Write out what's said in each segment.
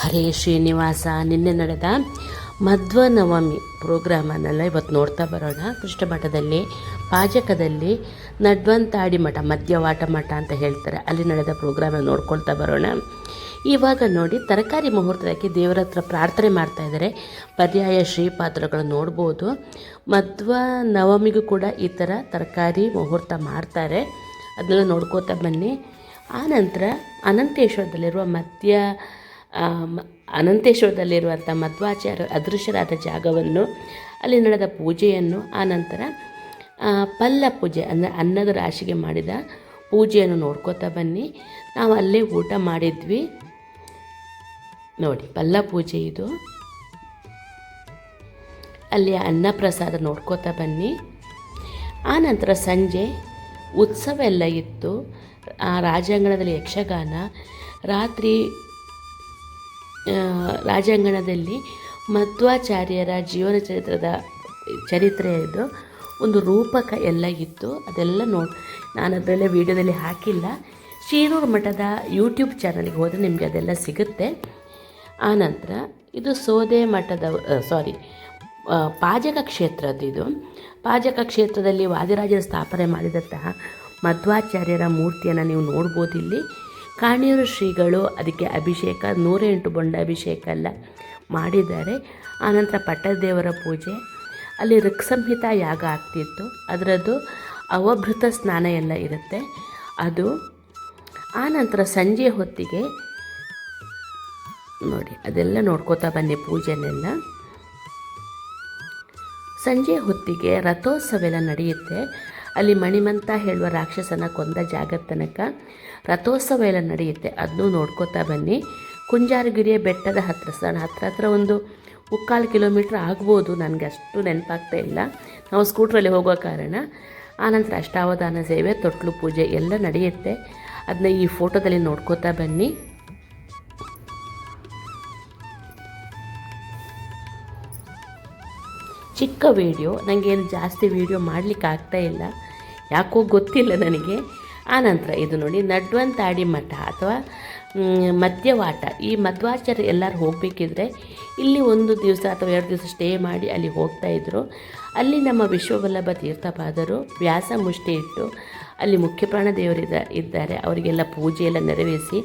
ಹರೇ ಶ್ರೀನಿವಾಸ. ನಿನ್ನೆ ನಡೆದ ಮಧ್ವನವಮಿ ಪ್ರೋಗ್ರಾಮನ್ನೆಲ್ಲ ಇವತ್ತು ನೋಡ್ತಾ ಬರೋಣ. ಕೃಷ್ಣ ಮಠದಲ್ಲಿ ಪಾಜಕದಲ್ಲಿ ನಡ್ವಂತಾಡಿ ಮಠ, ಮಧ್ಯವಾಟ ಮಠ ಅಂತ ಹೇಳ್ತಾರೆ, ಅಲ್ಲಿ ನಡೆದ ಪ್ರೋಗ್ರಾಮನ್ನು ನೋಡ್ಕೊಳ್ತಾ ಬರೋಣ. ಇವಾಗ ನೋಡಿ, ತರಕಾರಿ ಮುಹೂರ್ತಕ್ಕೆ ದೇವರ ಹತ್ರ ಪ್ರಾರ್ಥನೆ ಮಾಡ್ತಾಯಿದ್ದಾರೆ. ಪರ್ಯಾಯ ಶ್ರೀಪಾತ್ರಗಳು ನೋಡ್ಬೋದು. ಮಧ್ವ ನವಮಿಗೂ ಕೂಡ ಈ ಥರ ತರಕಾರಿ ಮುಹೂರ್ತ ಮಾಡ್ತಾರೆ, ಅದನ್ನೆಲ್ಲ ನೋಡ್ಕೋತಾ ಬನ್ನಿ. ಆನಂತರ ಅನಂತೇಶ್ವರದಲ್ಲಿರುವಂಥ ಮಧ್ವಾಚಾರ್ಯ ಅದೃಶ್ಯರಾದ ಜಾಗವನ್ನು, ಅಲ್ಲಿ ನಡೆದ ಪೂಜೆಯನ್ನು, ಆನಂತರ ಪಲ್ಲ ಪೂಜೆ ಅಂದರೆ ಅನ್ನದ ರಾಶಿಗೆ ಮಾಡಿದ ಪೂಜೆಯನ್ನು ನೋಡ್ಕೋತಾ ಬನ್ನಿ. ನಾವು ಅಲ್ಲೇ ಊಟ ಮಾಡಿದ್ವಿ ನೋಡಿ, ಪಲ್ಲ ಪೂಜೆ ಇದು. ಅಲ್ಲಿ ಅನ್ನ ಪ್ರಸಾದ ನೋಡ್ಕೋತಾ ಬನ್ನಿ. ಆನಂತರ ಸಂಜೆ ಉತ್ಸವ ಎಲ್ಲ ಇತ್ತು. ರಾಜಾಂಗಣದಲ್ಲಿ ಯಕ್ಷಗಾನ, ರಾತ್ರಿ ರಾಜಾಂಗಣದಲ್ಲಿ ಮಧ್ವಾಚಾರ್ಯರ ಜೀವನ ಚರಿತ್ರೆಯದು ಒಂದು ರೂಪಕ ಎಲ್ಲ ಇತ್ತು. ಅದೆಲ್ಲ ನಾನು ಅದರಲ್ಲೇ ವೀಡಿಯೋದಲ್ಲಿ ಹಾಕಿಲ್ಲ. ಶಿರೂರು ಮಠದ ಯೂಟ್ಯೂಬ್ ಚಾನಲ್ಗೆ ಹೋದರೆ ನಿಮಗೆ ಅದೆಲ್ಲ ಸಿಗುತ್ತೆ. ಆನಂತರ ಇದು ಸೋದೆ ಮಠದ ಪಾಜಕ ಕ್ಷೇತ್ರದ್ದು. ಇದು ಪಾಜಕ ಕ್ಷೇತ್ರದಲ್ಲಿ ವಾದಿರಾಜರ ಸ್ಥಾಪನೆ ಮಾಡಿದಂತಹ ಮಧ್ವಾಚಾರ್ಯರ ಮೂರ್ತಿಯನ್ನು ನೀವು ನೋಡ್ಬೋದು. ಇಲ್ಲಿ ಕಾಣಿಯೂರು ಶ್ರೀಗಳು ಅದಕ್ಕೆ ಅಭಿಷೇಕ, 108 ಬೊಂಡ ಅಭಿಷೇಕ ಎಲ್ಲ ಮಾಡಿದ್ದಾರೆ. ಆನಂತರ ಪಟ್ಟದೇವರ ಪೂಜೆ, ಅಲ್ಲಿ ಋಕ್ಸಂಹಿತ ಯಾಗ ಆಗ್ತಿತ್ತು, ಅದರದ್ದು ಅವಭೃತ ಸ್ನಾನ ಎಲ್ಲ ಇರುತ್ತೆ ಅದು. ಆನಂತರ ಸಂಜೆ ಹೊತ್ತಿಗೆ ನೋಡಿ, ಅದೆಲ್ಲ ನೋಡ್ಕೋತಾ ಬನ್ನಿ ಪೂಜೆನೆಲ್ಲ. ಸಂಜೆ ಹೊತ್ತಿಗೆ ರಥೋತ್ಸವ ಎಲ್ಲ ನಡೆಯುತ್ತೆ. ಅಲ್ಲಿ ಮಣಿಮಂತ ಹೇಳುವ ರಾಕ್ಷಸನ ಕೊಂದ ಜಾಗದ ತನಕ ರಥೋತ್ಸವ ಎಲ್ಲ ನಡೆಯುತ್ತೆ, ಅದನ್ನೂ ನೋಡ್ಕೋತಾ ಬನ್ನಿ. ಕುಂಜಾರಗಿರಿಯ ಬೆಟ್ಟದ ಹತ್ರ ಒಂದು 3/4 ಕಿಲೋಮೀಟ್ರ್ ಆಗ್ಬೋದು, ನನಗೆ ಅಷ್ಟು ನೆನಪಾಗ್ತಾ ಇಲ್ಲ, ನಾವು ಸ್ಕೂಟ್ರಲ್ಲಿ ಹೋಗೋ ಕಾರಣ. ಆನಂತರ ಅಷ್ಟಾವಧಾನ ಸೇವೆ, ತೊಟ್ಲು ಪೂಜೆ ಎಲ್ಲ ನಡೆಯುತ್ತೆ, ಅದನ್ನ ಈ ಫೋಟೋದಲ್ಲಿ ನೋಡ್ಕೋತಾ ಬನ್ನಿ. ಚಿಕ್ಕ ವೀಡಿಯೋ, ನನಗೇನು ಜಾಸ್ತಿ ವೀಡಿಯೋ ಮಾಡಲಿಕ್ಕೆ ಆಗ್ತಾಯಿಲ್ಲ, ಯಾಕೋ ಗೊತ್ತಿಲ್ಲ ನನಗೆ. ಆನಂತರ ಇದು ನೋಡಿ, ನಡ್ವಂತಾಡಿ ಮಠ ಅಥವಾ ಮಧ್ಯವಾಟ. ಈ ಮಧ್ವಾಚಾರ್ಯ ಎಲ್ಲರೂ ಹೋಗಬೇಕಿದ್ರೆ ಇಲ್ಲಿ 1 ದಿವಸ ಅಥವಾ 2 ದಿವಸ ಸ್ಟೇ ಮಾಡಿ ಅಲ್ಲಿ ಹೋಗ್ತಾಯಿದ್ರು. ಅಲ್ಲಿ ನಮ್ಮ ವಿಶ್ವವಲ್ಲಭ ತೀರ್ಥಪಾದರು ವ್ಯಾಸ ಮುಷ್ಟಿ ಇಟ್ಟು ಅಲ್ಲಿ ಮುಖ್ಯಪ್ರಾಣ ದೇವರು ಇದ್ದಾರೆ, ಅವರಿಗೆಲ್ಲ ಪೂಜೆ ಎಲ್ಲ ನೆರವೇರಿಸಿ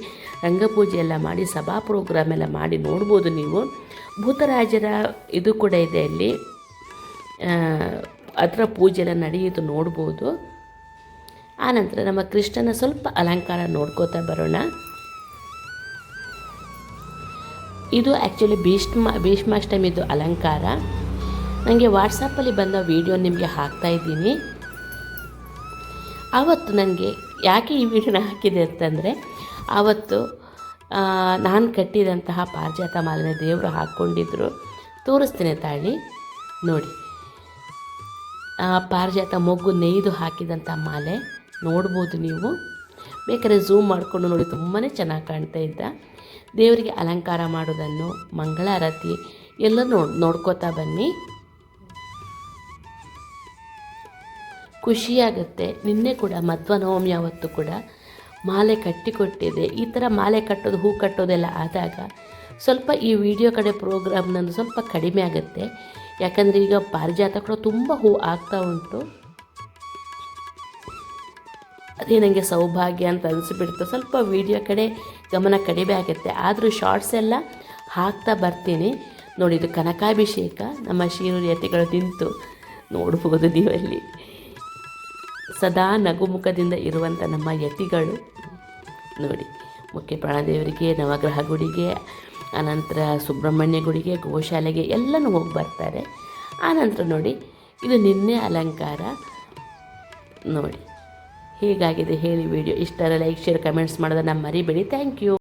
ರಂಗಪೂಜೆ ಎಲ್ಲ ಮಾಡಿ ಸಭಾ ಪ್ರೋಗ್ರಾಮ್ ಎಲ್ಲ ಮಾಡಿ ನೋಡ್ಬೋದು ನೀವು. ಭೂತರಾಜರ ಇದು ಕೂಡ ಇದೆ ಅಲ್ಲಿ, ಅದರ ಪೂಜೆ ಎಲ್ಲ ನಡೆಯೋದು ನೋಡ್ಬೋದು. ಆನಂತರ ನಮ್ಮ ಕೃಷ್ಣನ ಸ್ವಲ್ಪ ಅಲಂಕಾರ ನೋಡ್ಕೋತಾ ಬರೋಣ. ಇದು ಆ್ಯಕ್ಚುಲಿ ಭೀಷ್ಮಾಷ್ಟಮಿದು ಅಲಂಕಾರ. ನನಗೆ ವಾಟ್ಸಪ್ಪಲ್ಲಿ ಬಂದ ವಿಡಿಯೋ ನಿಮಗೆ ಹಾಕ್ತಾಯಿದ್ದೀನಿ. ಆವತ್ತು ನನಗೆ ಯಾಕೆ ಈ ವಿಡಿಯೋನ ಹಾಕಿದೆ ಅಂತಂದರೆ, ಆವತ್ತು ನಾನು ಕಟ್ಟಿದಂತಹ ಪಾರಿಜಾತ ಮಾಲೆನ ದೇವರು ಹಾಕ್ಕೊಂಡಿದ್ರು. ತೋರಿಸ್ತೀನಿ ತಾಳಿ ನೋಡಿ, ಪಾರಿಜಾತ ಮೊಗ್ಗು ನೇಯ್ದು ಹಾಕಿದಂಥ ಮಾಲೆ ನೋಡ್ಬೋದು ನೀವು. ಬೇಕಾದ್ರೆ ಝೂಮ್ ಮಾಡಿಕೊಂಡು ನೋಡಿ, ತುಂಬಾ ಚೆನ್ನಾಗಿ ಕಾಣ್ತಾ ಇದ್ದ. ದೇವರಿಗೆ ಅಲಂಕಾರ ಮಾಡೋದನ್ನು, ಮಂಗಳಾರತಿ ಎಲ್ಲ ನೋಡ್ಕೋತಾ ಬನ್ನಿ. ಖುಷಿಯಾಗುತ್ತೆ. ನಿನ್ನೆ ಕೂಡ ಮಧ್ವನವಮಿ ಅವತ್ತು ಕೂಡ ಮಾಲೆ ಕಟ್ಟಿಕೊಟ್ಟಿದೆ. ಈ ಥರ ಮಾಲೆ ಕಟ್ಟೋದು, ಹೂ ಕಟ್ಟೋದೆಲ್ಲ ಆದಾಗ ಸ್ವಲ್ಪ ಈ ವಿಡಿಯೋ ಕಡೆ ಪ್ರೋಗ್ರಾಮ್ ನಂದು ಸ್ವಲ್ಪ ಕಡಿಮೆ ಆಗುತ್ತೆ. ಯಾಕಂದರೆ ಈಗ ಪಾರಿಜಾತ ಕೂಡ ತುಂಬ ಹೂ ಆಗ್ತಾ ಉಂಟು. ಅದೇ ನನಗೆ ಸೌಭಾಗ್ಯ ಅಂತ ಅನಿಸ್ಬಿಡ್ತು. ಸ್ವಲ್ಪ ವಿಡಿಯೋ ಕಡೆ ಗಮನ ಕಡಿಮೆ ಆಗುತ್ತೆ, ಆದರೂ ಶಾರ್ಟ್ಸ್ ಎಲ್ಲ ಹಾಕ್ತಾ ಬರ್ತೀನಿ ನೋಡಿ. ಇದು ಕನಕಾಭಿಷೇಕ, ನಮ್ಮ ಶಿರೂರು ಯತಿಗಳು ನಿಂತು ನೋಡ್ಬೋದು ನೀವಲ್ಲಿ. ಸದಾ ನಗುಮುಖದಿಂದ ಇರುವಂಥ ನಮ್ಮ ಯತಿಗಳು ನೋಡಿ. ಮುಖ್ಯ ಪ್ರಾಣದೇವರಿಗೆ, ನವಗ್ರಹ ಗುಡಿಗೆ, ಆನಂತರ ಸುಬ್ರಹ್ಮಣ್ಯ ಗುಡಿಗೆ, ಗೋಶಾಲೆಗೆ ಎಲ್ಲನೂ ಹೋಗಿ ಬರ್ತಾರೆ. ಆನಂತರ ನೋಡಿ, ಇದು ನಿನ್ನೆ ಅಲಂಕಾರ ನೋಡಿ. ಹೀಗಾಗಿದೆ ಹೇಳಿ ವಿಡಿಯೋ. ಇಷ್ಟರ ಲೈಕ್, ಶೇರ್, ಕಮೆಂಟ್ಸ್ ಮಾಡೋದನ್ನು ಮರಿಬೇಡಿ. Thank you.